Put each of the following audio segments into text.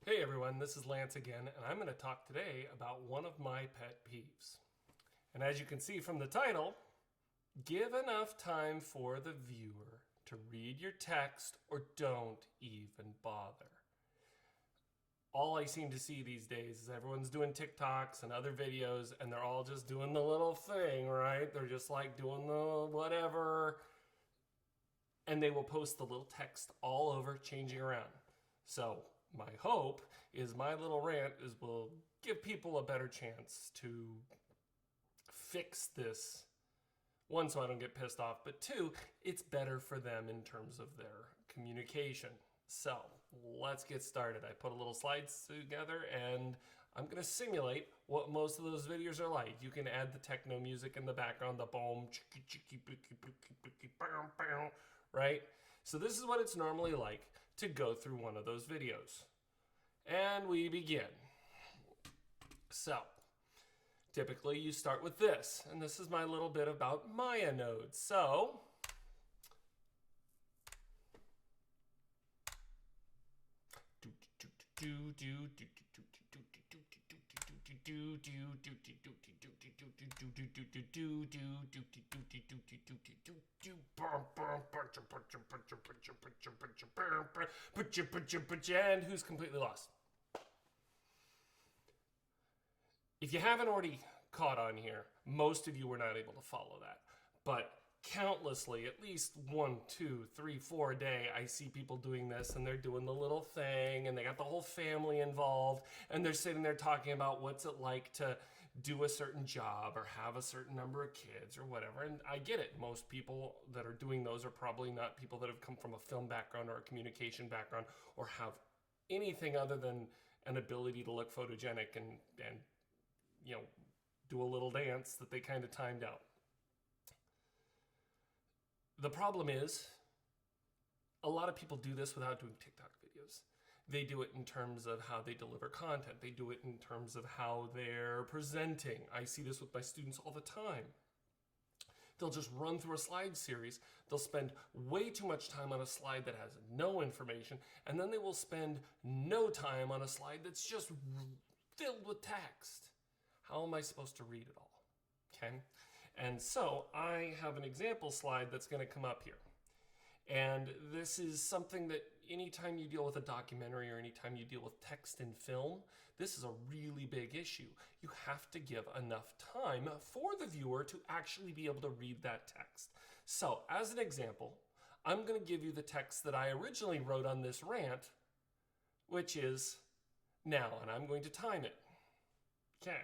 Hey everyone, this is Lance again, and I'm going to talk today about one of my pet peeves. And as you can see from the title, give enough time for the viewer to read your text or don't even bother. All I seem to see these days is everyone's doing TikToks and other videos, and they're all just doing the little thing, right? They're just like doing the whatever, and they will post the little text all over, changing around. So my hope is my little rant will give people a better chance to fix this. One, so I don't get pissed off, but two, it's better for them in terms of their communication. So let's get started. I put a little slides together and I'm going to simulate what most of those videos are like. You can add the techno music in the background, the boom, right? So this is what it's normally like to go through one of those videos. And we begin. So, typically you start with this, and this is my little bit about Maya nodes. So, and who's completely lost? If you haven't already caught on here, most of you were not able to follow that. But countlessly, at least 1, 2, 3, 4 a day, I see people doing this, and they're doing the little thing, and they got the whole family involved, and they're sitting there talking about what's it like to do a certain job or have a certain number of kids or whatever. And I get it. Most people that are doing those are probably not people that have come from a film background or a communication background or have anything other than an ability to look photogenic and do a little dance that they kind of timed out. The problem is, a lot of people do this without doing TikTok videos. They do it in terms of how they deliver content. They do it in terms of how they're presenting. I see this with my students all the time. They'll just run through a slide series. They'll spend way too much time on a slide that has no information, and then they will spend no time on a slide that's just filled with text. How am I supposed to read it all? Okay. And so I have an example slide that's going to come up here. And this is something that anytime you deal with a documentary or anytime you deal with text in film, this is a really big issue. You have to give enough time for the viewer to actually be able to read that text. So as an example, I'm going to give you the text that I originally wrote on this rant, which is now, and I'm going to time it. Okay.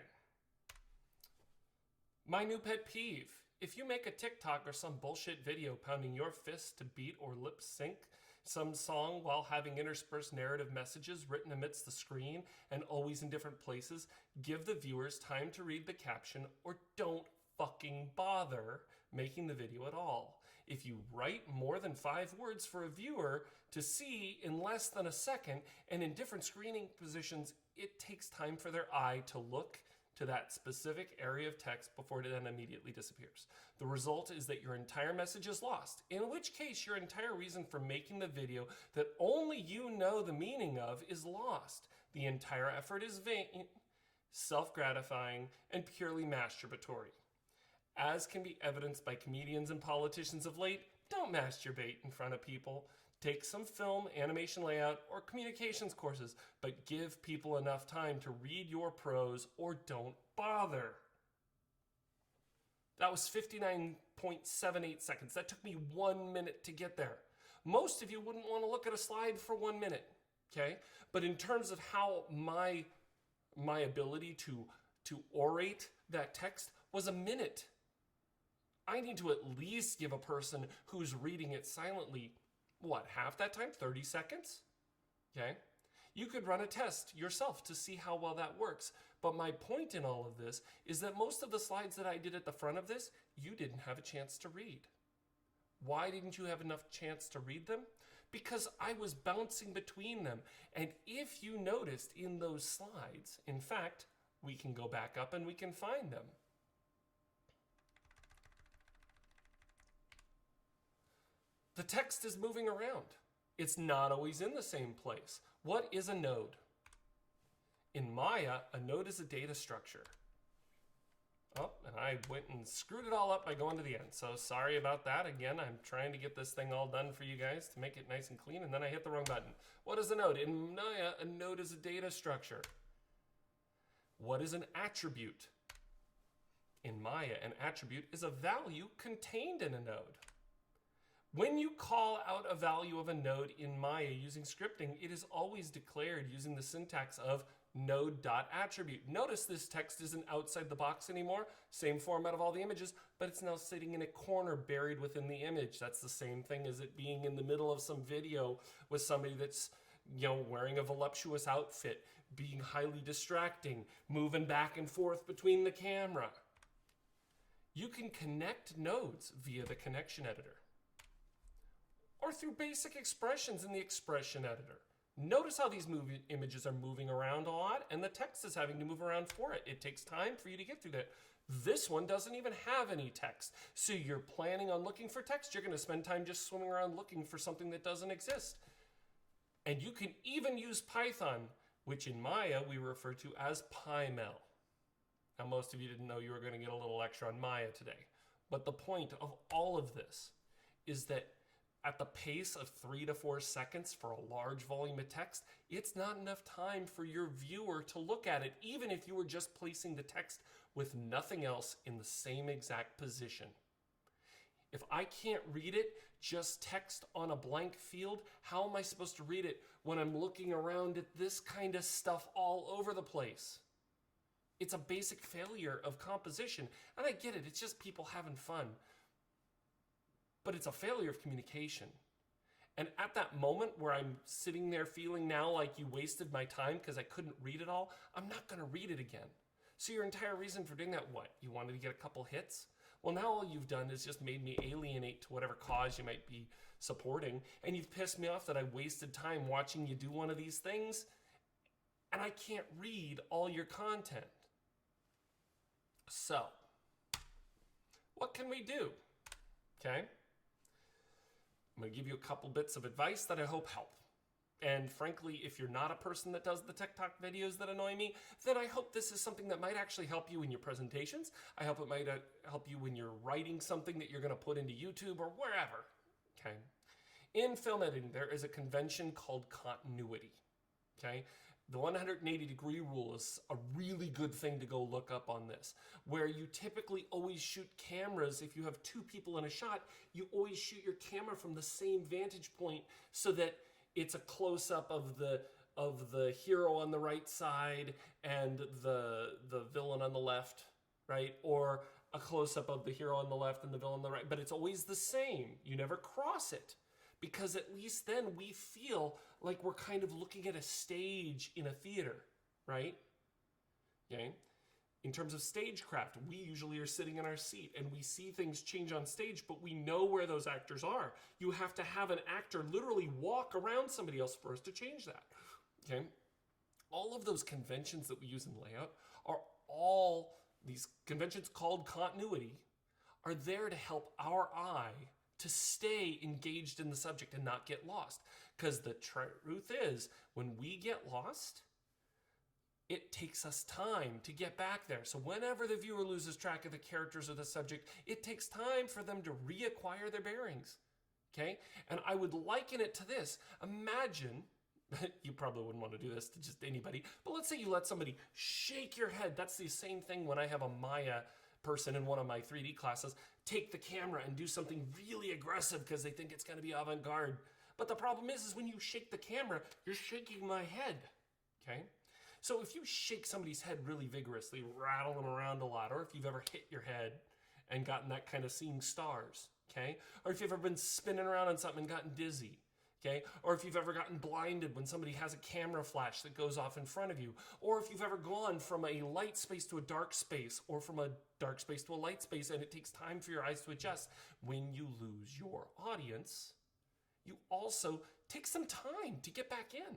My new pet peeve. If you make a TikTok or some bullshit video pounding your fists to beat or lip sync some song while having interspersed narrative messages written amidst the screen and always in different places, give the viewers time to read the caption or don't fucking bother making the video at all. If you write more than 5 words for a viewer to see in less than a second and in different screening positions, it takes time for their eye to look to that specific area of text before it then immediately disappears. The result is that your entire message is lost, in which case your entire reason for making the video that only you know the meaning of is lost. The entire effort is vain, self-gratifying, and purely masturbatory. As can be evidenced by comedians and politicians of late, don't masturbate in front of people. Take some film, animation layout, or communications courses, but give people enough time to read your prose or don't bother. That was 59.78 seconds. That took me 1 minute to get there. Most of you wouldn't want to look at a slide for 1 minute, okay? But in terms of how my ability to orate that text was a minute. I need to at least give a person who's reading it silently, half that time? 30 seconds? Okay. You could run a test yourself to see how well that works. But my point in all of this is that most of the slides that I did at the front of this, you didn't have a chance to read. Why didn't you have enough chance to read them? Because I was bouncing between them. And if you noticed in those slides, in fact, we can go back up and we can find them. The text is moving around. It's not always in the same place. What is a node? In Maya, a node is a data structure. Oh, and I went and screwed it all up by going to the end. So sorry about that. Again, I'm trying to get this thing all done for you guys to make it nice and clean, and then I hit the wrong button. What is a node? In Maya, a node is a data structure. What is an attribute? In Maya, an attribute is a value contained in a node. When you call out a value of a node in Maya using scripting, it is always declared using the syntax of node.attribute. Notice this text isn't outside the box anymore. Same format of all the images, but it's now sitting in a corner buried within the image. That's the same thing as it being in the middle of some video with somebody that's, wearing a voluptuous outfit, being highly distracting, moving back and forth between the camera. You can connect nodes via the connection editor or through basic expressions in the expression editor. Notice how these images are moving around a lot, and the text is having to move around for it. It takes time for you to get through that. This one doesn't even have any text. So you're planning on looking for text. You're going to spend time just swimming around looking for something that doesn't exist. And you can even use Python, which in Maya we refer to as PyML. Now, most of you didn't know you were going to get a little lecture on Maya today. But the point of all of this is that at the pace of 3 to 4 seconds for a large volume of text, it's not enough time for your viewer to look at it, even if you were just placing the text with nothing else in the same exact position. If I can't read it, just text on a blank field, how am I supposed to read it when I'm looking around at this kind of stuff all over the place? It's a basic failure of composition. And I get it, it's just people having fun. But it's a failure of communication. And at that moment where I'm sitting there feeling now like you wasted my time because I couldn't read it all, I'm not going to read it again. So your entire reason for doing that, what? You wanted to get a couple hits? Well, now all you've done is just made me alienate to whatever cause you might be supporting, and you've pissed me off that I wasted time watching you do one of these things, and I can't read all your content. So, what can we do? Okay? I'm going to give you a couple bits of advice that I hope help. And frankly, if you're not a person that does the TikTok videos that annoy me, then I hope this is something that might actually help you in your presentations. I hope it might help you when you're writing something that you're going to put into YouTube or wherever. Okay? In film editing, there is a convention called continuity. Okay? The 180-degree rule is a really good thing to go look up on this, where you typically always shoot cameras. If you have two people in a shot, you always shoot your camera from the same vantage point so that it's a close-up of the hero on the right side and the villain on the left, right? Or a close-up of the hero on the left and the villain on the right. But it's always the same. You never cross it. Because at least then we feel like we're kind of looking at a stage in a theater, right? Okay? In terms of stagecraft, we usually are sitting in our seat and we see things change on stage, but we know where those actors are. You have to have an actor literally walk around somebody else for us to change that. Okay? All of those conventions that we use in layout are all these conventions called continuity are there to help our eye to stay engaged in the subject and not get lost. Because the truth is, when we get lost, it takes us time to get back there. So whenever the viewer loses track of the characters or the subject, it takes time for them to reacquire their bearings. Okay? And I would liken it to this. Imagine, you probably wouldn't want to do this to just anybody, but let's say you let somebody shake your head. That's the same thing when I have a Maya person in one of my 3D classes take the camera and do something really aggressive because they think it's going to be avant-garde. But the problem is when you shake the camera, you're shaking my head, okay? So if you shake somebody's head really vigorously, rattle them around a lot, or if you've ever hit your head and gotten that kind of seeing stars, okay? Or if you've ever been spinning around on something and gotten dizzy, okay? Or if you've ever gotten blinded when somebody has a camera flash that goes off in front of you. Or if you've ever gone from a light space to a dark space, or from a dark space to a light space, and it takes time for your eyes to adjust. When you lose your audience, you also take some time to get back in.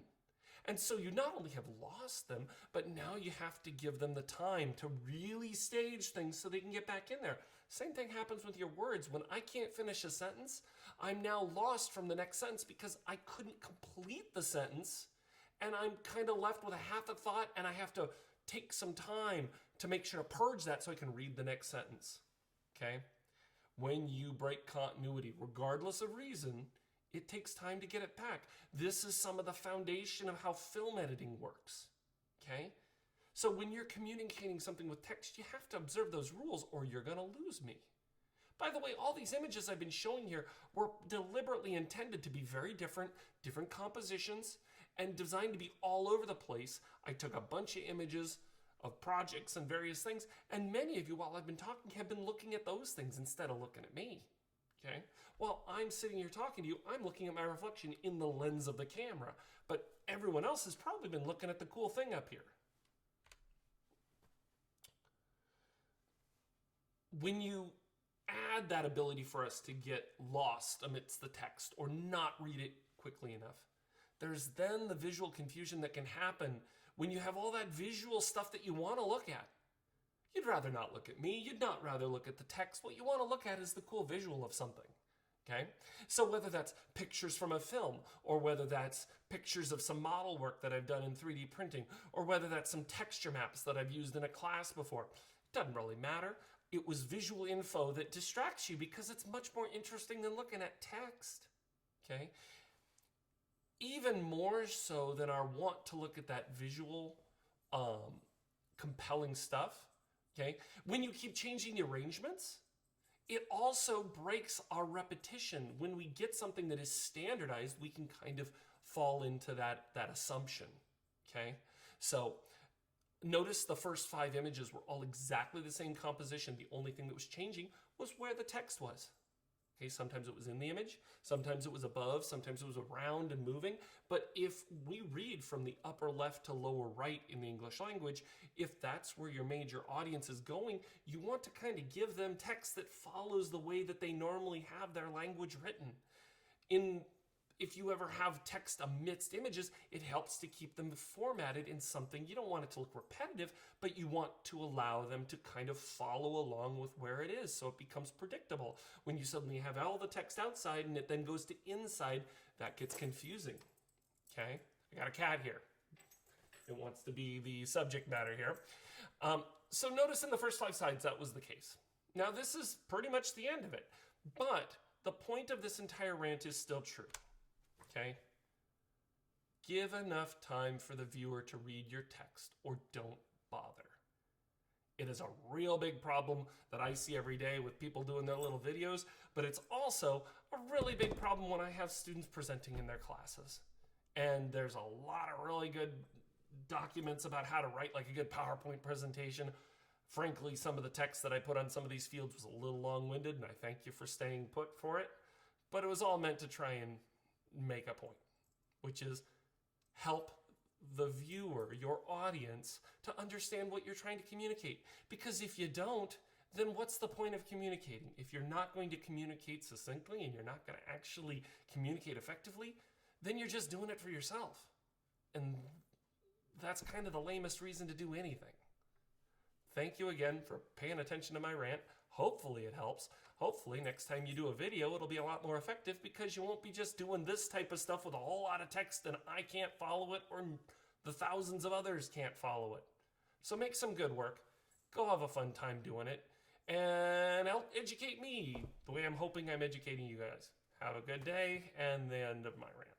And so you not only have lost them, but now you have to give them the time to really stage things so they can get back in there. Same thing happens with your words. When I can't finish a sentence, I'm now lost from the next sentence because I couldn't complete the sentence and I'm kind of left with a half a thought, and I have to take some time to make sure to purge that so I can read the next sentence. Okay? When you break continuity, regardless of reason, it takes time to get it back. This is some of the foundation of how film editing works. Okay? So when you're communicating something with text, you have to observe those rules or you're going to lose me. By the way, all these images I've been showing here were deliberately intended to be very different compositions, and designed to be all over the place. I took a bunch of images of projects and various things, and many of you, while I've been talking, have been looking at those things instead of looking at me. Okay? While I'm sitting here talking to you, I'm looking at my reflection in the lens of the camera, but everyone else has probably been looking at the cool thing up here. When you add that ability for us to get lost amidst the text or not read it quickly enough, there's then the visual confusion that can happen when you have all that visual stuff that you want to look at. You'd rather not look at me. You'd not rather look at the text. What you want to look at is the cool visual of something. Okay? So whether that's pictures from a film, or whether that's pictures of some model work that I've done in 3D printing, or whether that's some texture maps that I've used in a class before, it doesn't really matter. It was visual info that distracts you because it's much more interesting than looking at text. Okay? Even more so than our want to look at that visual, compelling stuff. Okay? When you keep changing the arrangements, it also breaks our repetition. When we get something that is standardized, we can kind of fall into that assumption. Okay? So notice the first 5 images were all exactly the same composition. The only thing that was changing was where the text was. Okay, sometimes it was in the image, sometimes it was above, sometimes it was around and moving. But if we read from the upper left to lower right in the English language, if that's where your major audience is going, you want to kind of give them text that follows the way that they normally have their language written. If you ever have text amidst images, it helps to keep them formatted in something. You don't want it to look repetitive, but you want to allow them to kind of follow along with where it is so it becomes predictable. When you suddenly have all the text outside and it then goes to inside, that gets confusing. Okay? I got a cat here. It wants to be the subject matter here. So notice in the first 5 slides that was the case. Now this is pretty much the end of it, but the point of this entire rant is still true. Okay? Give enough time for the viewer to read your text or don't bother. It is a real big problem that I see every day with people doing their little videos, but it's also a really big problem when I have students presenting in their classes. And there's a lot of really good documents about how to write like a good PowerPoint presentation. Frankly, some of the text that I put on some of these fields was a little long-winded, and I thank you for staying put for it. But it was all meant to try and make a point, which is help the viewer, your audience, to understand what you're trying to communicate. Because if you don't, then what's the point of communicating? If you're not going to communicate succinctly and you're not going to actually communicate effectively, then you're just doing it for yourself. And that's kind of the lamest reason to do anything. Thank you again for paying attention to my rant. Hopefully it helps. Hopefully next time you do a video, it'll be a lot more effective because you won't be just doing this type of stuff with a whole lot of text and I can't follow it or the thousands of others can't follow it. So make some good work. Go have a fun time doing it and help educate me the way I'm hoping I'm educating you guys. Have a good day and the end of my rant.